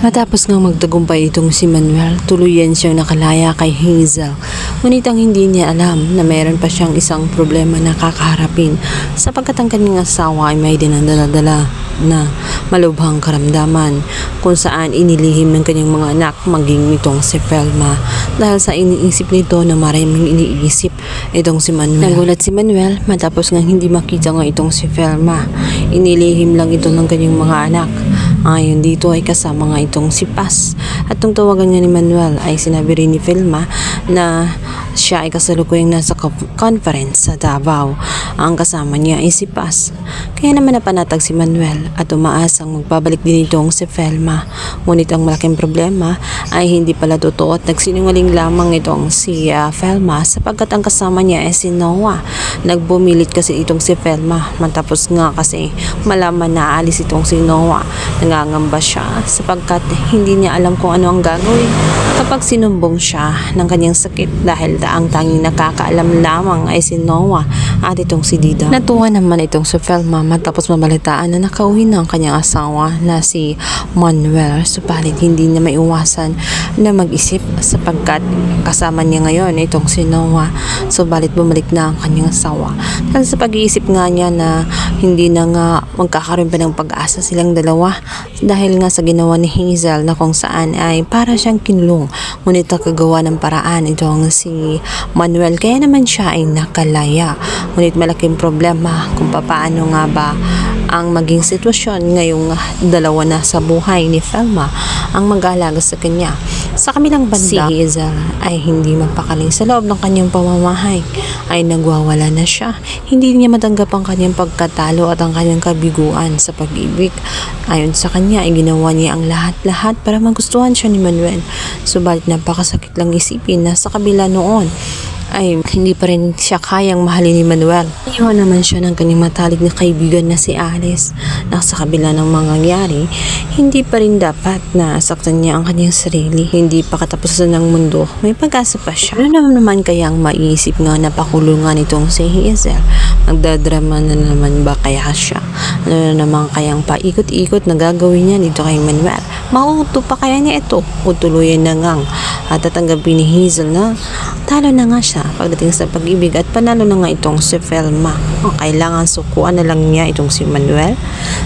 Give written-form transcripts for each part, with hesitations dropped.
Matapos nga magtagumpay itong si Manuel, tuluyan siyang nakalaya kay Hazel. Ngunit ang hindi niya alam na mayroon pa siyang isang problema na kakaharapin sapagkat ang kanyang asawa ay may dinadala-dala na malubhang karamdaman kung saan inilihim ng kanyang mga anak maging itong si Felma dahil sa iniisip nito na maraming iniisip itong si Manuel. Nagulat si Manuel matapos nga hindi makita nga itong si Felma. Inilihim lang ito ng kanyang mga anak. Ayon dito ay kasama nga itong si Paz. At nung tawagan nga ni Manuel ay sinabi rin ni Felma na siya ay kasalukuyang nasa conference sa Davao. Ang kasama niya ay si Paz. Kaya naman napanatag si Manuel at umaasang magbabalik din itong si Felma. Ngunit ang malaking problema ay hindi pala totoo at nagsinungaling lamang itong si Felma sapagkat ang kasama niya ay si Noah. Nagbumilit kasi itong si Felma matapos nga kasi malaman na aalis itong si Noah. Nangangamba siya sapagkat hindi niya alam kung ano ang gagawin kapag sinumbong siya ng kanyang sakit dahil ang tanging nakakaalam lamang ay si Noah at itong si Dida. Natuwa naman itong si Felma matapos mabalitaan na nakauwi na ang kanyang asawa na si Manuel, subalit hindi niya maiwasan na mag-isip sapagkat kasama niya ngayon itong si Noah, subalit bumalik na ang kanyang asawa. Dahil sa pag-iisip nga niya na hindi na nga magkakaroon pa ng pag-asa silang dalawa dahil nga sa ginawa ni Hazel na kung saan ay para siyang kinulong, ngunit nakagawa ng paraan itong si Manuel kaya naman siya ay nakalaya. Ngunit malaking problema kung paano nga ba ang maging sitwasyon ngayong dalawa na sa buhay ni Felma ang mag-aalaga sa kanya. Sa kamilang banda, si Hazel ay hindi magpakaling sa loob ng kanyang pamamahay ay nagwawala na siya. Hindi niya matanggap ang kanyang pagkatalo at ang kanyang kabiguan sa pag-ibig. Ayon sa kanya ay ginawa niya ang lahat-lahat para magustuhan siya ni Manuel. Subalit napakasakit lang isipin na sa kabila noon ay hindi pa rin siya kayang mahalin ni Manuel. Iwan naman siya ng kanyang matalik na kaibigan na si Alice na sa kabila ng mga nangyari, hindi pa rin dapat na saktan niya ang kanyang sarili. Hindi pa katapusan ng mundo, may pag-asa pa siya. Ano naman kayang maiisip nga na pakulungan itong si Hazel? Magdadrama na naman ba kaya siya? Ano na naman kayang paikot-ikot na gagawin niya dito kay Manuel? Mauuto pa kaya niya ito? O tuluyan na ngang at tatanggapin ni Hazel na talo na nga siya pagdating sa pag-ibig at panalo na nga itong si Felma. Kailangan sukuan na lang niya itong si Manuel.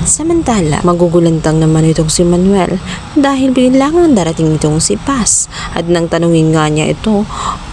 Samantala, magugulantang naman itong si Manuel dahil bilangan darating itong si Paz at nang tanungin nga niya ito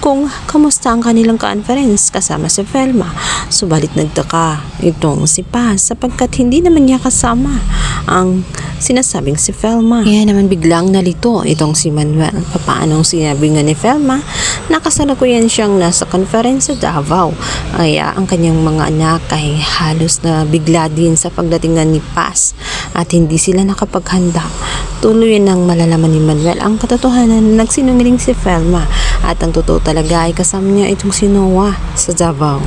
kung kamusta ang kanilang conference kasama si Felma. Subalit nagtaka itong si Paz sapagkat hindi naman niya kasama ang sinasabing si Felma. Kaya naman biglang nalito itong si Manuel. Papaanong sinabi nga ni Felma na kasalukuyan siyang nasa conference sa Davao. Kaya ang kanyang mga anak ay halos na bigla din sa pagdating ni Paz at hindi sila nakapaghanda. Tuloy nang malalaman ni Manuel ang katotohanan na nagsinungaling si Felma at ang totoo talaga ay kasama niya itong si Noah sa Davao.